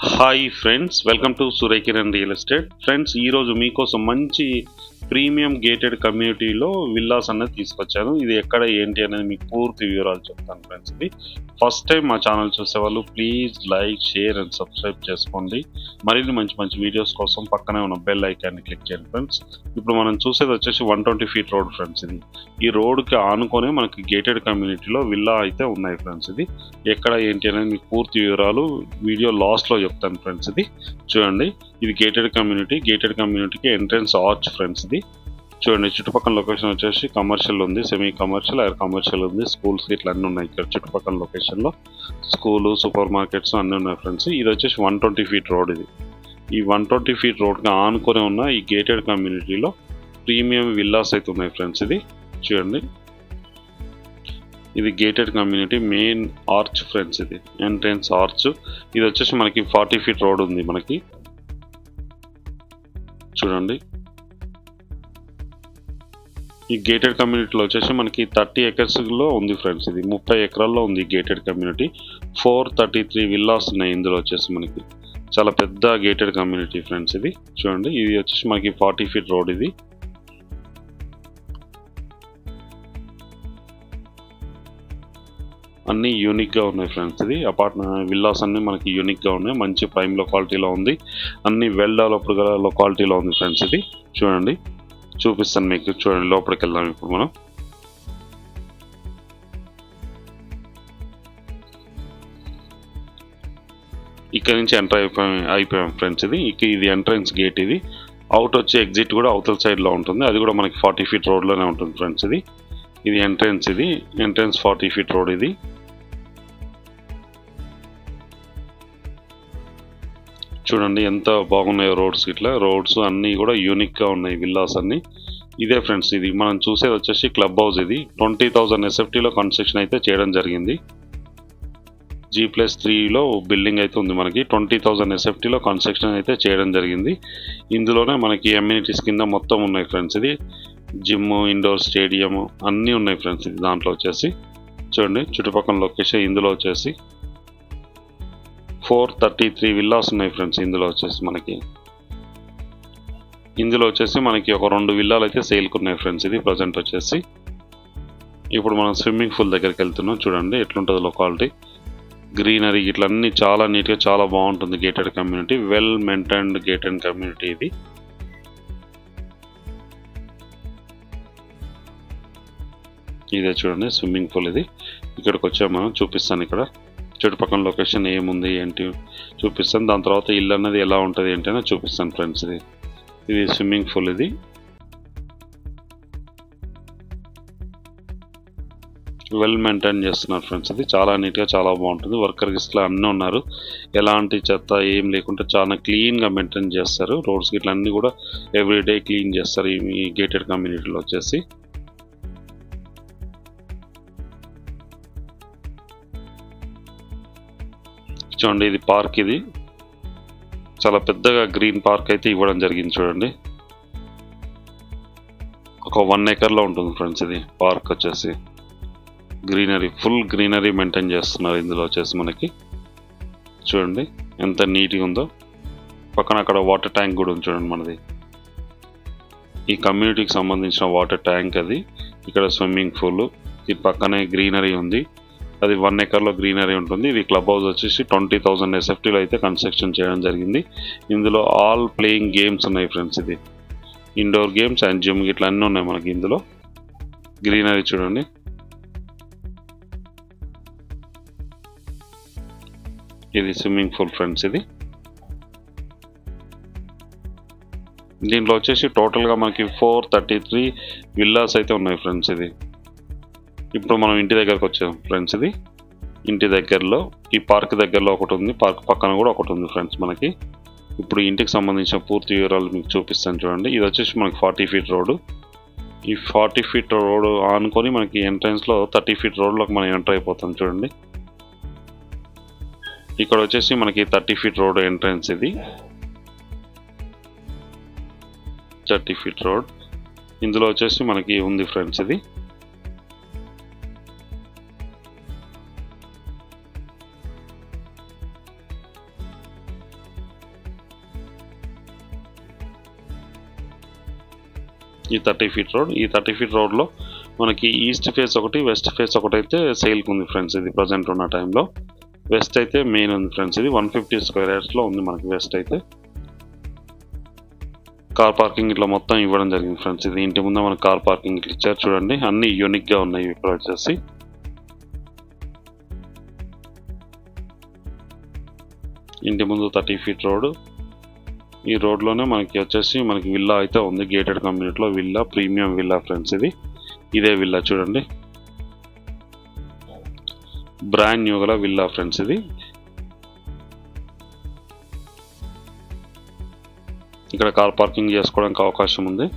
Hi friends, welcome to Surya Kiran real estate. Friends, ఈరోజు మీకోసం మంచి ప్రీమియం గేటెడ్ కమ్యూనిటీలో విల్లాస్ అనేది తీసుకొచ్చాను. ఇది ఎక్కడ ఏంటి అనేది మీకు పూర్తి వివరాలు చెప్తాను ఫ్రెండ్స్. ఇది ఫస్ట్ టైం మా ఛానల్ చూసేవాళ్ళు please like, share and subscribe చేసుకోండి. మరిన్ని మంచి మంచి వీడియోస్ కోసం పక్కనే ఉన్న బెల్ ఐకాన్ని క్లిక్ చేయండి ఫ్రెండ్స్. ఇప్పుడు మనం చూసేది వచ్చేసి 120 ఫీట్ రోడ్ ఫ్రెండ్స్. ఇది ఈ రోడ్కి ఆనుకొని మనకి గేటెడ్ కమ్యూనిటీలో విల్లా అయితే ఉన్నాయి ఫ్రెండ్స్. ఇది ఎక్కడ ఏంటి అనేది మీకు పూర్తి వివరాలు వీడియో లాస్ట్లో చెప్తాను ఫ్రెండ్స్. ఇది చూడండి, ఇది గేటెడ్ కమ్యూనిటీకి ఎంట్రన్స్ ఆర్చ్ ఫ్రెండ్స్. ఇది చూడండి, చుట్టుపక్కల లొకేషన్ వచ్చేసి కమర్షియల్ ఉంది, సెమీ కమర్షియల్, ఎయిర్ కమర్షియల్ ఉంది, స్కూల్స్ ఇట్లా అన్నీ ఉన్నాయి. ఇక్కడ చుట్టుపక్కల లొకేషన్లో స్కూలు, సూపర్ మార్కెట్స్ అన్నీ ఉన్నాయి ఫ్రెండ్స్. ఇది వచ్చేసి 120 ఫీట్ రోడ్. ఇది ఈ 120 ఫీట్ రోడ్కి ఆనుకొని ఉన్న ఈ గేటెడ్ కమ్యూనిటీలో ప్రీమియం విల్లాస్ అయితే ఉన్నాయి ఫ్రెండ్స్. ఇది చూడండి, ఇది gated community main arch friends. ఇది ఎంట్రన్స్ ఆర్చ్. ఇది వచ్చేసి మనకి 40 ఫీట్ రోడ్ ఉంది మనకి. చూడండి, ఈ గేటెడ్ కమ్యూనిటీలో వచ్చేసి మనకి 30 ఎకర్స్లో ఉంది ఫ్రెండ్స్. ఇది 30 ఎకరాల్లో ఉంది గేటెడ్ కమ్యూనిటీ. 433 విల్లాస్ ఉన్నాయి ఇందులో వచ్చేసి మనకి. చాలా పెద్ద గేటెడ్ కమ్యూనిటీ ఫ్రెండ్స్. ఇది చూడండి, ఇది వచ్చేసి మనకి 40 ఫీట్ రోడ్. ఇది అన్నీ యూనిక్గా ఉన్నాయి ఫ్రెండ్స్. ఇది విల్లాస్ అన్నీ మనకి యూనిక్గా ఉన్నాయి, మంచి ప్రైమ్ లొకాలిటీలో ఉంది, అన్ని వెల్ డెవలప్డ్ గల లొకాలిటీలో ఉంది ఫ్రెండ్స్. ఇది చూడండి, చూపిస్తాను మీకు. చూడండి, లోపలికి వెళ్దాం ఇప్పుడు మనం. ఇక్కడ నుంచి ఎంటర్ అయిపోయాం ఫ్రెండ్స్. ఇది ఎంట్రన్స్ గేట్. ఇది అవుట్ వచ్చే ఎగ్జిట్ కూడా అవతల సైడ్లో ఉంటుంది. అది కూడా మనకి 40 ఫీట్ రోడ్లోనే ఉంటుంది ఫ్రెండ్స్. ఇది ఎంట్రన్స్. ఇది ఎంట్రన్స్ 40 ఫీట్ రోడ్. ఇది చూడండి ఎంత బాగున్నాయో రోడ్స్. ఇట్లా రోడ్స్ అన్నీ కూడా యూనిక్గా ఉన్నాయి, విల్లాస్ అన్నీ. ఇదే ఫ్రెండ్స్, ఇది మనం చూసేది వచ్చేసి క్లబ్ హౌస్. ఇది 20,000 SFTలో కన్స్ట్రక్షన్ అయితే చేయడం జరిగింది. G+3లో బిల్డింగ్ అయితే ఉంది మనకి. 20,000 SFTలో కన్స్ట్రక్షన్ అయితే చేయడం జరిగింది. ఇందులోనే మనకి అమ్యూనిటీస్ కింద మొత్తం ఉన్నాయి ఫ్రెండ్స్. ఇది జిమ్, ఇండోర్ స్టేడియం అన్నీ ఉన్నాయి ఫ్రెండ్స్. ఇది దాంట్లో వచ్చేసి చూడండి, చుట్టుపక్కల లొకేషన్. ఇందులో వచ్చేసి 433 విల్లాస్ ఉన్నాయి ఫ్రెండ్స్. ఇందులో వచ్చేసి మనకి ఒక 2 విల్లాలు అయితే సేల్కి ఉన్నాయి ఫ్రెండ్స్. ఇది ప్రజెంట్ వచ్చేసి. ఇప్పుడు మనం స్విమ్మింగ్ పూల్ దగ్గరికి వెళ్తున్నాం. చూడండి ఎట్లుంటుంది లొకాలిటీ, గ్రీనరీ ఇట్లా అన్నీ చాలా నీట్గా చాలా బాగుంటుంది. Gated community, well maintained gated community. ఇది ఇదే చూడండి స్విమ్మింగ్ పూల్. ఇది ఇక్కడికి వచ్చాము మనం, చూపిస్తాను. ఇక్కడ చుట్టుపక్కల లొకేషన్ ఏముంది ఏంటి చూపిస్తాను. దాని తర్వాత ఇల్లు అన్నది ఎలా ఉంటుంది ఏంటి అని చూపిస్తాను ఫ్రెండ్స్. ఇది స్విమ్మింగ్ పూల్. ఇది వెల్ మెయింటైన్ చేస్తున్నారు ఫ్రెండ్స్. ఇది చాలా నీట్గా చాలా బాగుంటుంది. వర్కర్ గిస్ట్లో అన్నీ ఉన్నారు, ఎలాంటి చెత్త ఏం లేకుండా చాలా క్లీన్గా మెయింటైన్ చేస్తారు. రోడ్స్ ఇట్లా అన్నీ కూడా ఎవ్రీడే క్లీన్ చేస్తారు ఈ గేటెడ్ కమ్యూనిటీలో వచ్చేసి. చూడండి, ఇది పార్క్. ఇది చాలా పెద్దగా గ్రీన్ పార్క్ అయితే ఇవ్వడం జరిగింది. చూడండి, ఒక 1 ఎకర్లో ఉంటుంది ఫ్రెండ్స్. ఇది పార్క్ వచ్చేసి గ్రీనరీ, ఫుల్ గ్రీనరీ మెయింటైన్ చేస్తున్నారు ఇందులో వచ్చేసి మనకి. చూడండి ఎంత నీట్గా ఉందో. పక్కన అక్కడ వాటర్ ట్యాంక్ కూడా ఉంది చూడండి మనది. ఈ కమ్యూనిటీకి సంబంధించిన వాటర్ ట్యాంక్ అది. ఇక్కడ స్విమ్మింగ్ పూల్, ఈ పక్కనే గ్రీనరీ ఉంది. అది 1 ఎకర్లో గ్రీనరీ ఉంటుంది. ఇది క్లబ్ హౌస్ వచ్చేసి 20,000 SFTలో అయితే కన్స్ట్రక్షన్ చేయడం జరిగింది. ఇందులో ఆల్ ప్లేయింగ్ గేమ్స్ ఉన్నాయి ఫ్రెండ్స్. ఇది ఇండోర్ గేమ్స్ అండ్ జిమ్ ఇట్లా అన్నీ ఉన్నాయి మనకి ఇందులో. గ్రీనరీ చూడండి. ఇది స్విమ్మింగ్ పూల్ ఫ్రెండ్స్. ఇది దీంట్లో వచ్చేసి టోటల్గా మనకి 433 విల్లాస్ అయితే ఉన్నాయి ఫ్రెండ్స్. ఇది ఇప్పుడు మనం ఇంటి దగ్గరకు వచ్చాం ఫ్రెండ్స్. ఇది ఇంటి దగ్గరలో ఈ పార్క్ దగ్గరలో ఒకటి ఉంది, పార్క్ పక్కన కూడా ఒకటి ఉంది ఫ్రెండ్స్ మనకి. ఇప్పుడు ఇంటికి సంబంధించిన పూర్తి వివరాలు మీకు చూపిస్తాను చూడండి. ఇది వచ్చేసి మనకి 40 ఫీట్ రోడ్డు. ఈ 40 ఫీట్ రోడ్ ఆనుకొని మనకి ఎంట్రన్స్లో 30 ఫీట్ రోడ్లోకి మనం ఎంటర్ అయిపోతాం చూడండి. ఇక్కడ వచ్చేసి మనకి 30 ఫీట్ రోడ్ ఎంట్రన్స్. ఇది 30 ఫీట్ రోడ్. ఇందులో వచ్చేసి మనకి ఉంది ఫ్రెండ్స్. ఇది ఈ 30 ఫీట్ రోడ్. ఈ 30 ఫీట్ రోడ్లో మనకి ఈస్ట్ ఫేస్ ఒకటి, వెస్ట్ ఫేస్ ఒకటి అయితే సేల్కి ఉంది ఫ్రెండ్స్. ఇది ప్రజెంట్ ఉన్న టైంలో వెస్ట్ అయితే మెయిన్ ఉంది ఫ్రెండ్స్. ఇది 150 స్క్వేర్ యార్డ్స్లో ఉంది మనకి వెస్ట్ అయితే. కార్ పార్కింగ్ ఇట్లా మొత్తం ఇవ్వడం జరిగింది ఫ్రెండ్స్. ఇది ఇంటి ముందు మనకి కార్ పార్కింగ్ ఇట్లా ఇచ్చారు చూడండి. అన్ని యూనిక్గా ఉన్నాయి ఇక్కడ వచ్చేసి. ఇంటి ముందు 30 ఫీట్ రోడ్. ఈ రోడ్లోనే మనకి వచ్చేసి మనకి విల్లా అయితే ఉంది. గేటెడ్ కమ్యూనిటీలో విల్లా, ప్రీమియం విల్లా ఫ్రెండ్స్. ఇదే విల్లా చూడండి, బ్రాండ్ న్యూ గల విల్లా ఫ్రెండ్స్. ఇది ఇక్కడ కార్ పార్కింగ్ చేసుకోవడానికి అవకాశం ఉంది.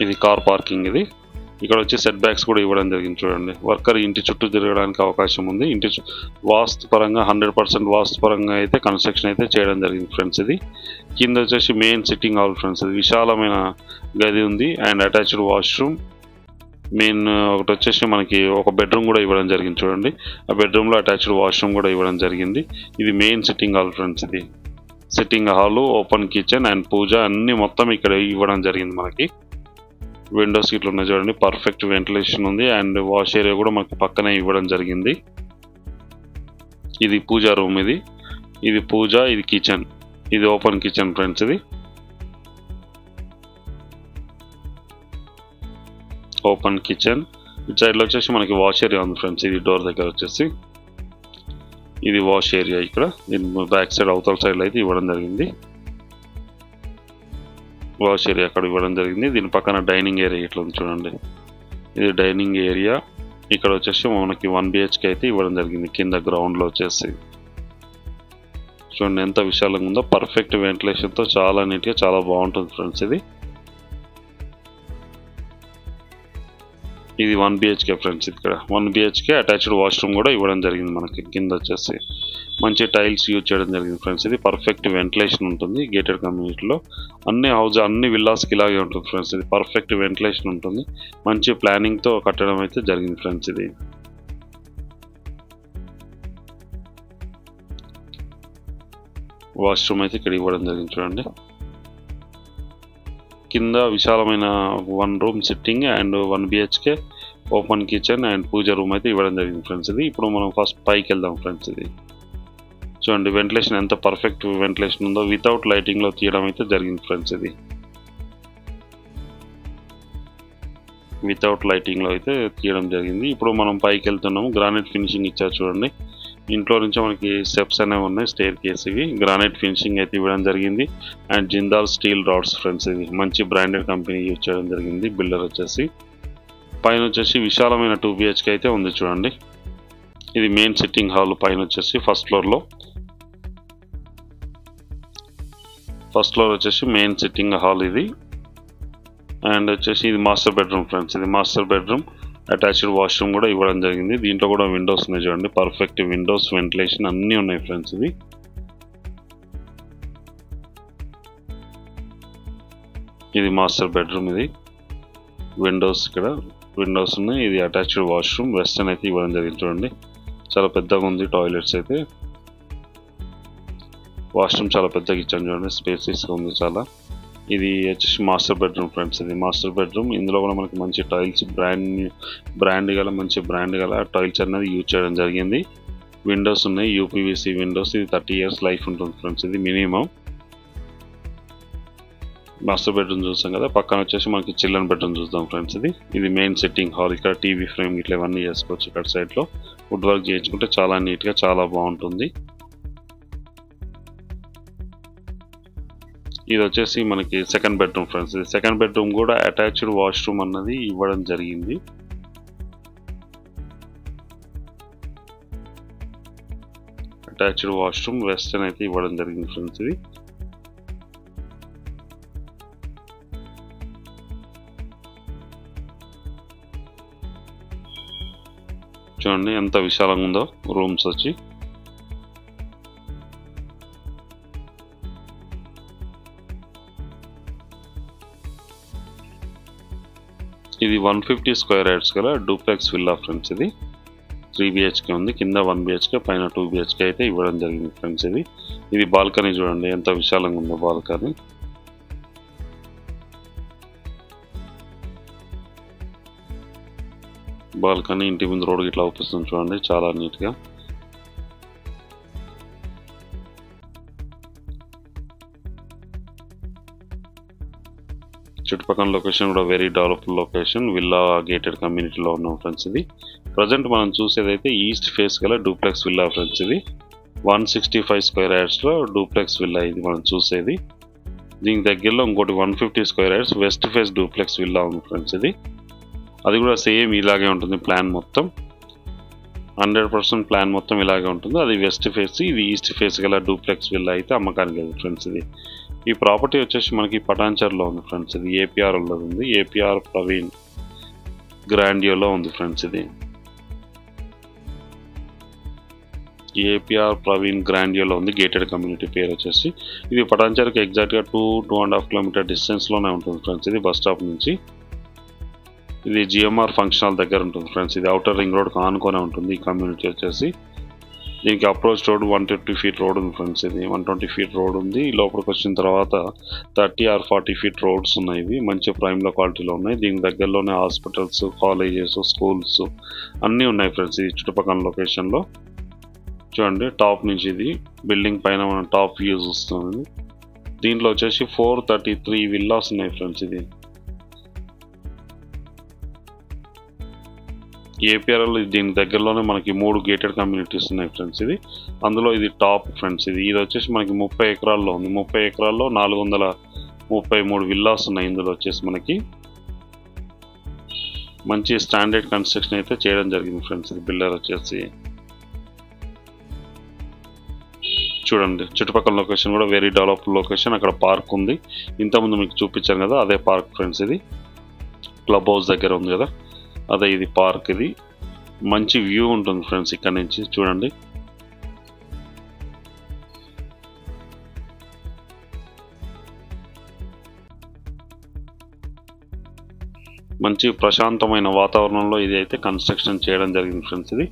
ఇది కార్ పార్కింగ్. ఇది ఇక్కడ వచ్చి సెట్ బ్యాక్స్ కూడా ఇవ్వడం జరిగింది చూడండి. వర్కర్ ఇంటి చుట్టూ తిరగడానికి అవకాశం ఉంది. ఇంటి వాస్తు పరంగా 100% వాస్తు పరంగా అయితే కన్స్ట్రక్షన్ అయితే చేయడం జరిగింది ఫ్రెండ్స్. ఇది కింద వచ్చేసి మెయిన్ సిట్టింగ్ హాల్ ఫ్రెండ్స్. ఇది విశాలమైన గది ఉంది అండ్ అటాచ్డ్ వాష్రూమ్. మెయిన్ ఒకటి వచ్చేసి మనకి ఒక బెడ్రూమ్ కూడా ఇవ్వడం జరిగింది చూడండి. ఆ బెడ్రూమ్లో అటాచ్డ్ వాష్రూమ్ కూడా ఇవ్వడం జరిగింది. ఇది మెయిన్ సిట్టింగ్ హాల్ ఫ్రెండ్స్. ఇది sitting hall, open kitchen and puja అన్ని మొత్తం ఇక్కడ ఇవ్వడం జరిగింది మనకి. విండో సీట్లు ఉన్నాయి చూడండి, పర్ఫెక్ట్ వెంటిలేషన్ ఉంది అండ్ వాష్ ఏరియా కూడా మనకి పక్కనే ఇవ్వడం జరిగింది. ఇది పూజా రూమ్. ఇది పూజ, ఇది కిచెన్, ఇది ఓపెన్ కిచెన్ ఫ్రెండ్స్. ఇది ఓపెన్ కిచెన్. ఇటు సైడ్లో వచ్చేసి మనకి వాష్ ఏరియా ఉంది ఫ్రెండ్స్. ఇది డోర్ దగ్గర వచ్చేసి ఇది వాష్ ఏరియా. ఇక్కడ బ్యాక్ సైడ్ అవతల సైడ్లో అయితే ఇవ్వడం జరిగింది. వాష్ ఏరియా అక్కడ ఇవ్వడం జరిగింది. దీని పక్కన డైనింగ్ ఏరియా ఇట్లా ఉంది చూడండి. ఇది డైనింగ్ ఏరియా. ఇక్కడ వచ్చేసి మనకి 1 BHK అయితే ఇవ్వడం జరిగింది. కింద గ్రౌండ్లో వచ్చేసి చూడండి ఎంత విశాలంగా ఉందో. పర్ఫెక్ట్ వెంటిలేషన్తో చాలా నీట్గా చాలా బాగుంటుంది ఫ్రెండ్స్. ఇది 1 BHK ఫ్రెండ్స్. ఇక్కడ 1 BHK అటాచ్డ్ వాష్రూమ్ కూడా ఇవ్వడం జరిగింది మనకి. కింద వచ్చేసి మంచి టైల్స్ యూజ్ చేయడం జరిగింది ఫ్రెండ్స్. ఇది పర్ఫెక్ట్ వెంటిలేషన్ ఉంటుంది గేటెడ్ కమ్యూనిటీలో. అన్ని విల్లాస్కి ఇలాగే ఉంటుంది ఫ్రెండ్స్. ఇది పర్ఫెక్ట్ వెంటిలేషన్ ఉంటుంది. మంచి ప్లానింగ్తో కట్టడం అయితే జరిగింది ఫ్రెండ్స్. ఇది వాష్రూమ్ అయితే ఇక్కడ ఇవ్వడం జరిగింది చూడండి. కింద విశాలమైన 1 room sitting and 1 BHK open kitchen and puja room అయితే ఇవ్వడం జరిగింది ఫ్రెండ్స్. ఇది ఇప్పుడు మనం ఫస్ట్ పైకి వెళ్దాం ఫ్రెండ్స్. ఇది చూడండి వెంటిలేషన్ ఎంత పర్ఫెక్ట్ వెంటిలేషన్ ఉందో. వితౌట్ లైటింగ్లో తీయడం అయితే జరిగింది ఫ్రెండ్స్. ఇది వితౌట్ లైటింగ్లో అయితే తీయడం జరిగింది. ఇప్పుడు మనం పైకి వెళ్తున్నాము. గ్రానైట్ ఫినిషింగ్ ఇచ్చారు చూడండి. ఇంట్లో నుంచి మనకి స్టెప్స్ అనేవి ఉన్నాయి, స్టేర్ కేస్. ఇవి గ్రానైట్ ఫినిషింగ్ అయితే ఇవ్వడం జరిగింది and Jindal steel rods friends. ఇది మంచి బ్రాండెడ్ కంపెనీ యూజ్ చేయడం జరిగింది. బిల్డర్ వచ్చేసి పైన వచ్చేసి విశాలమైన 2 BHK అయితే ఉంది చూడండి. ఇది మెయిన్ సిట్టింగ్ హాల్. పైన వచ్చేసి ఫస్ట్ ఫ్లోర్ వచ్చేసి మెయిన్ సిట్టింగ్ హాల్ ఇది. అండ్ వచ్చేసి ఇది మాస్టర్ బెడ్రూమ్ ఫ్రెండ్స్. ఇది మాస్టర్ బెడ్రూమ్ అటాచ్డ్ వాష్రూమ్ కూడా ఇవ్వడం జరిగింది. దీంట్లో కూడా విండోస్ ఉన్నాయి చూడండి. పర్ఫెక్ట్ విండోస్, వెంటిలేషన్ అన్నీ ఉన్నాయి ఫ్రెండ్స్. ఇది మాస్టర్ బెడ్రూమ్. ఇది విండోస్, ఇక్కడ విండోస్ ఉన్నాయి. ఇది అటాచ్డ్ వాష్రూమ్. వెస్టర్న్ అయితే ఇవ్వడం జరిగింది చూడండి. చాలా పెద్దగా ఉంది. టాయిలెట్స్ అయితే, వాష్రూమ్ చాలా పెద్దగా ఇచ్చాను చూడండి. స్పేసెస్గా ఉంది చాలా. ఇది వచ్చేసి మాస్టర్ బెడ్రూమ్ ఫ్రెండ్స్. ఇది మాస్టర్ బెడ్రూమ్. ఇందులో కూడా మనకి మంచి టైల్స్, బ్రాండ్ గల టైల్స్ అనేది యూజ్ చేయడం జరిగింది. విండోస్ ఉన్నాయి, UPVC విండోస్. ఇది 30 years లైఫ్ ఉంటుంది ఫ్రెండ్స్. ఇది మినిమం. మాస్టర్ బెడ్రూమ్ చూస్తాం కదా. పక్కన వచ్చేసి మనకి చిల్డ్రన్ బెడ్రూమ్ చూద్దాం ఫ్రెండ్స్. ఇది మెయిన్ సిట్టింగ్ హాల్. ఇక్కడ టీవీ ఫ్రేమ్ ఇట్లా ఇవన్నీ చేసుకోవచ్చు. ఇక్కడ సైడ్లో వుడ్ వర్క్ చేయించుకుంటే చాలా నీట్గా చాలా బాగుంటుంది. ఇది వచ్చేసి మనకి సెకండ్ బెడ్రూమ్ ఫ్రెండ్స్. ఇది సెకండ్ బెడ్రూమ్ కూడా అటాచ్డ్ వాష్రూమ్ అన్నది ఇవ్వడం జరిగింది. అటాచ్డ్ వాష్రూమ్ వెస్టర్న్ అయితే ఇవ్వడం జరిగింది ఫ్రెండ్స్. ఇది చూడండి ఎంత విశాలంగా ఉందో రూమ్స్ వచ్చి. ఇది 150 స్క్వేర్ యార్డ్స్ గల డూప్లెక్స్ విల్లా ఫ్రెండ్స్. ఇది 3 BHK ఉంది, కింద 1 BHK, పైన 2 BHK అయితే ఇవ్వడం జరిగింది ఫ్రెండ్స్. ఇది బాల్కనీ చూడండి ఎంత విశాలంగా ఉందో బాల్కనీ. బాల్కనీ ఇంటి ముందు రోడ్ ఇట్లా అవుపిస్తుంది చూడండి చాలా నీట్గా. చుట్టుపక్కల లొకేషన్ కూడా very developed location, villa gated కమ్యూనిటీలో ఉన్నాం ఫ్రెండ్స్. ఇది ప్రజెంట్ మనం చూసేదైతే ఈస్ట్ ఫేస్ గల డూప్లెక్స్ విల్లా ఫ్రెండ్స్. ఇది 165 స్క్వేర్ యార్డ్స్లో డూప్లెక్స్ విల్లా ఇది మనం చూసేది. దీనికి దగ్గరలో ఇంకోటి 150 square yards west face duplex villa ఉంది ఫ్రెండ్స్. అది కూడా సేమ్ ఇలాగే ఉంటుంది ప్లాన్ మొత్తం, 100% ప్లాన్ మొత్తం ఇలాగే ఉంటుంది. అది వెస్ట్ ఫేస్, ఇది ఈస్ట్ ఫేస్ గల డూప్లెక్స్ విల్లా అయితే అమ్మకానికి లేదు ఫ్రెండ్స్. ఈ ప్రాపర్టీ వచ్చేసి మనకి పటాన్చర్లో ఉంది ఫ్రెండ్స్. ఇది ఏపీఆర్లో ఉంది, ఏపీఆర్ ప్రవీణ్ గ్రాండియోలో ఉంది ఫ్రెండ్స్. ఇది ఏపీఆర్ ప్రవీణ్ గ్రాండియోలో ఉంది గేటెడ్ కమ్యూనిటీ పేరు వచ్చేసి. ఇది పటాన్చర్కి ఎగ్జాక్ట్గా 2.5 కిలోమీటర్ డిస్టెన్స్లోనే ఉంటుంది ఫ్రెండ్స్. ఇది బస్ స్టాప్ నుంచి. ఇది జిఎంఆర్ ఫంక్షన్ హాల్ దగ్గర ఉంటుంది ఫ్రెండ్స్. ఇది అవుటర్ రింగ్ రోడ్ ఆనుకొనే ఉంటుంది ఈ కమ్యూనిటీ వచ్చేసి. దీనికి అప్రోచ్ రోడ్ 120 ఫీట్ రోడ్ ఉంది ఫ్రెండ్స్. ఇది 120 ఫీట్ రోడ్ ఉంది. లోపలికి వచ్చిన తర్వాత 30 or 40 ఫీట్ రోడ్స్ ఉన్నాయి. ఇవి మంచి ప్రైమ్లో క్వాలిటీలో ఉన్నాయి. దీనికి దగ్గరలోనే హాస్పిటల్స్, కాలేజెస్, స్కూల్స్ అన్నీ ఉన్నాయి ఫ్రెండ్స్. ఇది చుట్టుపక్కల లొకేషన్లో చూడండి. టాప్ నుంచి ఇది బిల్డింగ్ పైన మనం టాప్ వ్యూ చూస్తుంది. దీంట్లో వచ్చేసి 433 విల్లాస్ ఉన్నాయి ఫ్రెండ్స్. ఇది ఏపీఆర్ఎల్ దీని దగ్గరలోనే మనకి 3 గేటెడ్ కమ్యూనిటీస్ ఉన్నాయి ఫ్రెండ్స్. అందులో ఇది టాప్ ఫ్రెండ్స్. ఇది వచ్చేసి మనకి 30 ఎకరాల్లో ఉంది. 30 ఎకరాల్లో 433 విల్లాస్ ఉన్నాయి. ఇందులో వచ్చేసి మనకి మంచి స్టాండర్డ్ కన్స్ట్రక్షన్ అయితే చేయడం జరిగింది ఫ్రెండ్స్. ఇది బిల్డర్ వచ్చేసి చూడండి. చుట్టుపక్కల లొకేషన్ కూడా వెరీ డెవలప్డ్ లొకేషన్. అక్కడ పార్క్ ఉంది, ఇంతకుముందు మీకు చూపించాను కదా అదే పార్క్ ఫ్రెండ్స్. ఇది క్లబ్ హౌస్ దగ్గర ఉంది కదా అదే ఇది పార్క్. ఇది మంచి వ్యూ ఉంటుంది ఫ్రెండ్స్ ఇక్కడ నుంచి చూడండి. మంచి ప్రశాంతమైన వాతావరణంలో ఇది అయితే కన్స్ట్రక్షన్ చేయడం జరిగింది ఫ్రెండ్స్. ఇది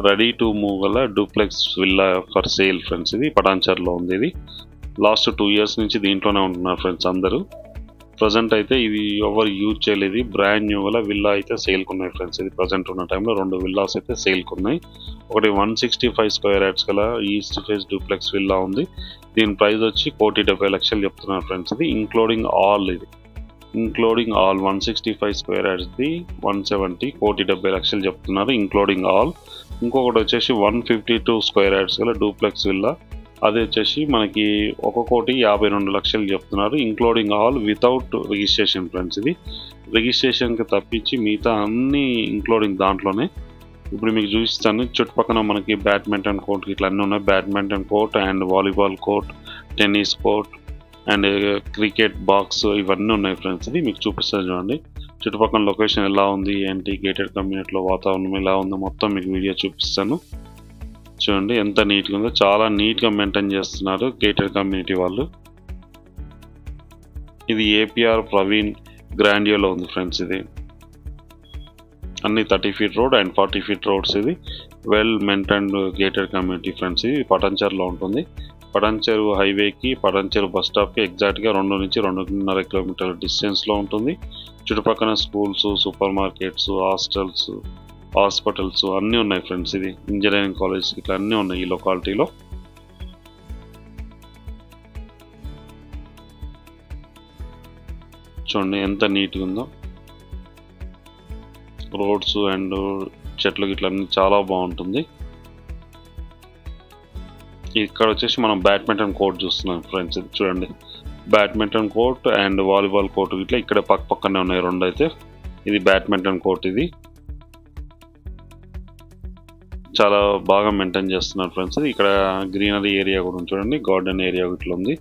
రెడీ టు మూవ్ గల duplex villa for sale friends. ఇది పటాన్చర్లో ఉంది. ఇది లాస్ట్ 2 years నుంచి దీంట్లోనే ఉంటున్నారు ఫ్రెండ్స్ అందరూ. ప్రజెంట్ అయితే ఇది ఎవరు యూజ్ చేయలేదు. బ్రాండ్ న్యూ గల విల్లా అయితే సేల్కి ఉన్నాయి ఫ్రెండ్స్. ఇది ప్రజెంట్ ఉన్న టైంలో 2 విల్లాస్ అయితే సేల్కి ఉన్నాయి. ఒకటి 165 స్క్వేర్ యార్డ్స్ గల ఈస్ట్ ఫేస్ డూప్లెక్స్ విల్లా ఉంది. దీని ప్రైస్ వచ్చి 1,70,00,000 చెప్తున్నారు ఫ్రెండ్స్. ఇది ఇంక్లూడింగ్ ఆల్. ఇది ఇంక్లూడింగ్ ఆల్ 165 స్క్వేర్ యార్డ్స్ది 170, 1,70,00,000 చెప్తున్నారు ఇంక్లూడింగ్ ఆల్. ఇంకొకటి వచ్చేసి 152 స్క్వేర్ యార్డ్స్ గల డూప్లెక్స్ విల్లా, అది వచ్చేసి మనకి 1,52,00,000 చెప్తున్నారు including all without registration friends. ఇది రిజిస్ట్రేషన్కి తప్పించి మిగతా అన్నీ ఇంక్లూడింగ్ దాంట్లోనే. ఇప్పుడు మీకు చూపిస్తాను. చుట్టుపక్కల మనకి బ్యాడ్మింటన్ కోర్ట్ ఇట్లా అన్నీ ఉన్నాయి. Badminton court and volleyball court, tennis court and cricket box ఇవన్నీ ఉన్నాయి ఫ్రెండ్స్. ఇది మీకు చూపిస్తాను చూడండి. చుట్టుపక్కల లొకేషన్ ఎలా ఉంది ఏంటి, గేటెడ్ కమ్యూనిటీలో వాతావరణం ఎలా ఉందో మొత్తం మీకు వీడియో చూపిస్తాను చూడండి. ఎంత నీట్గా ఉందో, చాలా నీట్గా మెయింటైన్ చేస్తున్నారు గేటెడ్ కమ్యూనిటీ వాళ్ళు. ఇది ఏపీఆర్ ప్రవీణ్ గ్రాండియోలో ఉంది ఫ్రెండ్స్. ఇది అన్ని 30 feet road and 40 feet roads. ఇది well maintained gated community friends. ఇది పటాన్చర్లో ఉంటుంది. పటాన్చెరు హైవేకి, పటాన్చెరు బస్ స్టాప్కి ఎగ్జాక్ట్గా 2 నుంచి 2.5 కిలోమీటర్ల డిస్టెన్స్లో ఉంటుంది. చుట్టుపక్కల schools, super markets, hostels, hospitals అన్నీ ఉన్నాయి ఫ్రెండ్స్. ఇది ఇంజనీరింగ్ కాలేజ్ ఇట్లా అన్నీ ఉన్నాయి ఈ లొకాలిటీలో. చూడండి ఎంత నీట్గా ఉందో. రోడ్స్ అండ్ చెట్లు ఇట్లా అన్నీ చాలా బాగుంటుంది. ఇక్కడ వచ్చేసి మనం బ్యాడ్మింటన్ కోర్ట్ చూస్తున్నాం ఫ్రెండ్స్. ఇది చూడండి badminton court and volleyball court ఇట్లా ఇక్కడ పక్కనే ఉన్నాయి 2 అయితే. ఇది బ్యాడ్మింటన్ కోర్ట్. ఇది చాలా బాగా మెయింటైన్ చేస్తున్నారు ఫ్రెండ్స్. ఇక్కడ గ్రీనరీ ఏరియా కూడా చూడండి, గార్డెన్ ఏరియా ఇట్లా ఉంది.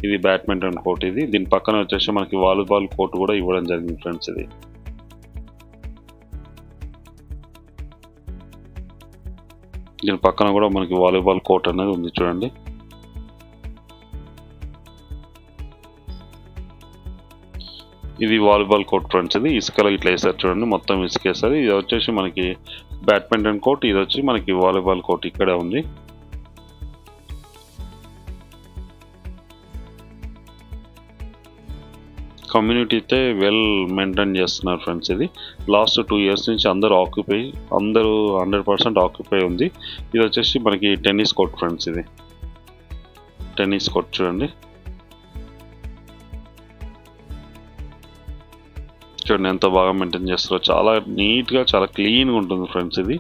ఇది బ్యాడ్మింటన్ కోర్ట్. ఇది దీని పక్కన వచ్చేసి మనకి వాలీబాల్ కోర్ట్ కూడా ఇవ్వడం జరిగింది ఫ్రెండ్స్. ఇది దీని పక్కన కూడా మనకి వాలీబాల్ కోర్ట్ అనేది ఉంది చూడండి. ఇది వాలీబాల్ కోర్ట్ ఫ్రెండ్స్. ఇది ఇసుకలో ఇట్లా వేసారు చూడండి, మొత్తం ఇసుక వేసారు. ఇది వచ్చేసి మనకి బ్యాడ్మింటన్ కోర్ట్, ఇది వచ్చి మనకి వాలీబాల్ కోర్ట్ ఇక్కడే ఉంది. కమ్యూనిటీ అయితే వెల్ మెయింటైన్ చేస్తున్నారు ఫ్రెండ్స్. ఇది లాస్ట్ 2 years నుంచి అందరూ 100% ఆక్యుపై ఉంది. ఇది వచ్చేసి మనకి టెన్నిస్ కోర్ట్ ఫ్రెండ్స్. ఇది టెన్నిస్ కోర్ట్ చూడండి, చూడండి ఎంత బాగా మెయింటైన్ చేస్తారో. చాలా నీట్గా చాలా క్లీన్గా ఉంటుంది ఫ్రెండ్స్. ఇది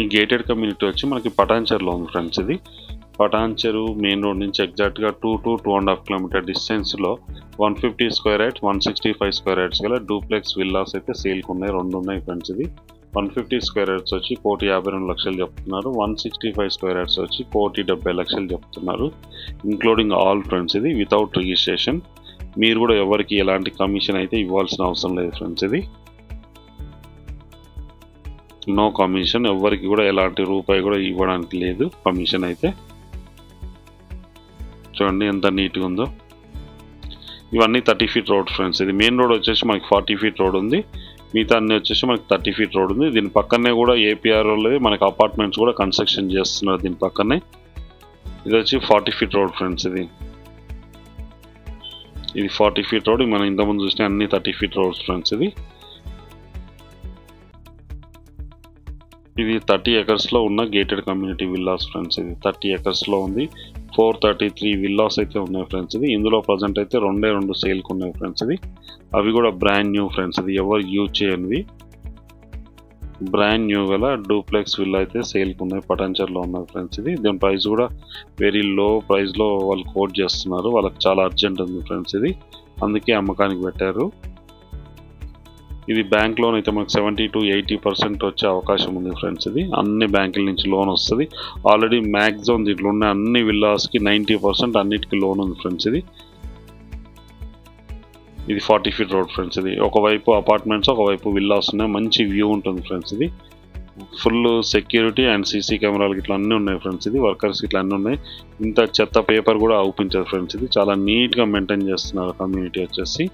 ఈ గేటెడ్ కమ్యూనిటీ వచ్చి మనకి పటాన్చెరులో ఉంది ఫ్రెండ్స్. ఇది పటాన్చెరు మెయిన్ రోడ్ నుంచి ఎగ్జాక్ట్గా 2 to 2.5 kilometer డిస్టెన్స్లో 150 square యార్డ్స్ 165 square యార్డ్స్ గల డూప్లెక్స్ విల్లాస్ అయితే సేల్కి ఉన్నాయి. 2 ఉన్నాయి ఫ్రెండ్స్. ఇది 150 square యార్డ్స్ వచ్చి 1,52,00,000 చెప్తున్నారు. 165 square యార్డ్స్ వచ్చి 1,70,00,000 చెప్తున్నారు, ఇంక్లూడింగ్ ఆల్ ఫ్రెండ్స్. ఇది వితౌట్ రిజిస్ట్రేషన్. మీరు కూడా ఎవరికి ఎలాంటి కమిషన్ అయితే ఇవ్వాల్సిన అవసరం లేదు ఫ్రెండ్స్. ఇది నో కమిషన్, ఎవరికి కూడా ఎలాంటి రూపాయి కూడా ఇవ్వడానికి లేదు కమిషన్ అయితే. చూడండి ఎంత నీట్గా ఉందో. ఇవన్నీ 30 feet రోడ్ ఫ్రెండ్స్. ఇది మెయిన్ రోడ్ వచ్చేసి మనకి 40 feet రోడ్ ఉంది, మిగతా అన్ని వచ్చేసి మనకి 30 feet రోడ్ ఉంది. దీని పక్కనే కూడా ఏపీఆర్ వాళ్ళది మనకి అపార్ట్మెంట్స్ కూడా కన్స్ట్రక్షన్ చేస్తున్నారు దీని పక్కనే. ఇది వచ్చి 40 feet రోడ్ ఫ్రెండ్స్. ఇది 40 feet రోడ్. మనం ఇంతకుముందు చూసిన అన్ని 30 feet రోడ్స్ ఫ్రెండ్స్. ఇది 30 acres ఉన్న గేటెడ్ కమ్యూనిటీ విల్లాస్ ఫ్రెండ్స్. ఇది 30 acres ఉంది. 433 విల్లాస్ అయితే ఉన్నాయి ఫ్రెండ్స్. ఇది ఇందులో ప్రజెంట్ అయితే 2 సేల్కి ఉన్నాయి ఫ్రెండ్స్. ఇది అవి కూడా బ్రాండ్ న్యూ ఫ్రెండ్స్. ఇది ఎవరు యూజ్ చేయనివి బ్రాండ్ న్యూ గల డూప్లెక్స్ విల్లా అయితే సేల్కి ఉన్నాయి, పటాన్చెరులో ఉన్నాయి ఫ్రెండ్స్. ఇది దీని ప్రైస్ కూడా వెరీ లో ప్రైస్లో వాళ్ళు కోట్ చేస్తున్నారు. వాళ్ళకి చాలా అర్జెంట్ ఉంది ఫ్రెండ్స్. ఇది అందుకే అమ్మకానికి పెట్టారు. ఇది బ్యాంక్ లోన్ అయితే మనకు 70 to 80% వచ్చే అవకాశం ఉంది ఫ్రెండ్స్. ఇది అన్ని బ్యాంకుల నుంచి లోన్ వస్తుంది. ఆల్రెడీ మ్యాక్సిమం దీంట్లో ఉన్న అన్ని విల్లాస్కి 90% అన్నిటికీ లోన్ ఉంది ఫ్రెండ్స్. ఇది 40 feet రోడ్ ఫ్రెండ్స్. ఇది ఒకవైపు అపార్ట్మెంట్స్, ఒకవైపు విల్లాస్ ఉన్నాయి. మంచి వ్యూ ఉంటుంది ఫ్రెండ్స్. ఇది ఫుల్ సెక్యూరిటీ అండ్ సీసీ కెమెరాలు ఇట్లా అన్నీ ఉన్నాయి ఫ్రెండ్స్. ఇది వర్కర్స్ ఇట్లా అన్నీ ఉన్నాయి. ఇంత చెత్త పేపర్ కూడా అవుపించారు ఫ్రెండ్స్. ఇది చాలా నీట్గా మెయింటైన్ చేస్తున్నారు కమ్యూనిటీ వచ్చేసి.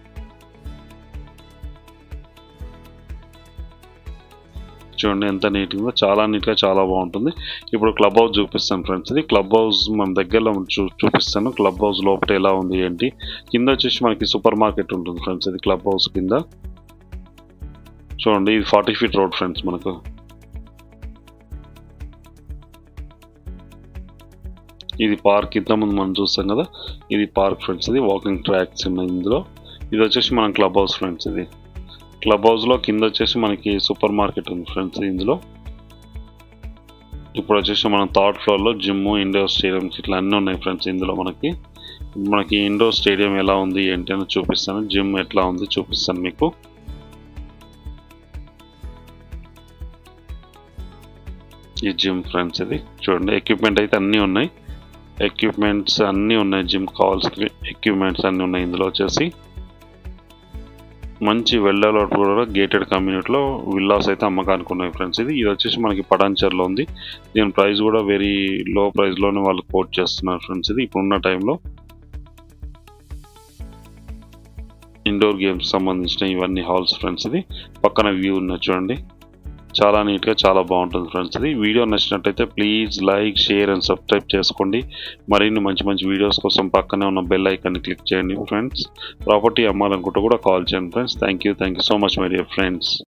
చూడండి ఎంత నీట్గా ఉందో, చాలా నీట్గా చాలా బాగుంటుంది. ఇప్పుడు క్లబ్ హౌస్ చూపిస్తాను ఫ్రెండ్స్. ఇది క్లబ్ హౌస్ మన దగ్గరలో చూపిస్తాను. క్లబ్ హౌస్ లోపల ఎలా ఉంది ఏంటి. కింద వచ్చేసి మనకి సూపర్ మార్కెట్ ఉంటుంది ఫ్రెండ్స్. ఇది క్లబ్ హౌస్ కింద చూడండి. ఇది 40 feet రోడ్ ఫ్రెండ్స్. మనకు ఇది పార్క్ ఇంతకుముందు మనం చూస్తాం కదా, ఇది పార్క్ ఫ్రెండ్స్. ఇది వాకింగ్ ట్రాక్స్ ఉన్నాయి ఇందులో. ఇది వచ్చేసి మనం క్లబ్ హౌస్ ఫ్రెండ్స్. ఇది క్లబ్ హౌస్లో కింద వచ్చేసి మనకి సూపర్ మార్కెట్ ఉంది ఫ్రెండ్స్. ఇందులో ఇప్పుడు వచ్చేసి మనం 3rd floorలో జిమ్, ఇండోర్ స్టేడియంస్ ఇట్లా అన్నీ ఉన్నాయి ఫ్రెండ్స్. ఇందులో మనకి ఇండోర్ స్టేడియం ఎలా ఉంది ఏంటి అని చూపిస్తాను, జిమ్ ఎట్లా ఉంది చూపిస్తాను మీకు. ఈ జిమ్ ఫ్రెండ్స్. ఇది చూడండి ఎక్విప్మెంట్ అయితే అన్నీ ఉన్నాయి, ఎక్విప్మెంట్స్ అన్నీ ఉన్నాయి, జిమ్ కావాల్సిన ఎక్విప్మెంట్స్ అన్నీ ఉన్నాయి. ఇందులో వచ్చేసి మంచి వెళ్ళాలోటు కూడా గేటెడ్ కమ్యూనిటీలో విల్లాస్ అయితే అమ్మకానికి ఉన్నాయి ఫ్రెండ్స్. ఇది వచ్చేసి మనకి పటాన్చెరులో ఉంది. దీని ప్రైస్ కూడా వెరీ లో ప్రైస్లోనే వాళ్ళు కోట్ చేస్తున్నారు ఫ్రెండ్స్. ఇది ఇప్పుడున్న టైంలో ఇండోర్ గేమ్స్ సంబంధించిన ఇవన్నీ హాల్స్ ఫ్రెండ్స్. ఇది పక్కన వ్యూ ఉన్నది చూడండి, చాలా నీట్గా చాలా బాగుంటుంది ఫ్రెండ్స్. ఇది వీడియో నచ్చినట్టయితే please like, share and subscribe చేసుకోండి. మరిన్ని మంచి మంచి వీడియోస్ కోసం పక్కనే ఉన్న బెల్ ఐకాన్ని క్లిక్ చేయండి ఫ్రెండ్స్. ప్రాపర్టీ అమ్మాలనుకుంటే కూడా కాల్ చేయండి friends. Thank you so much my dear friends.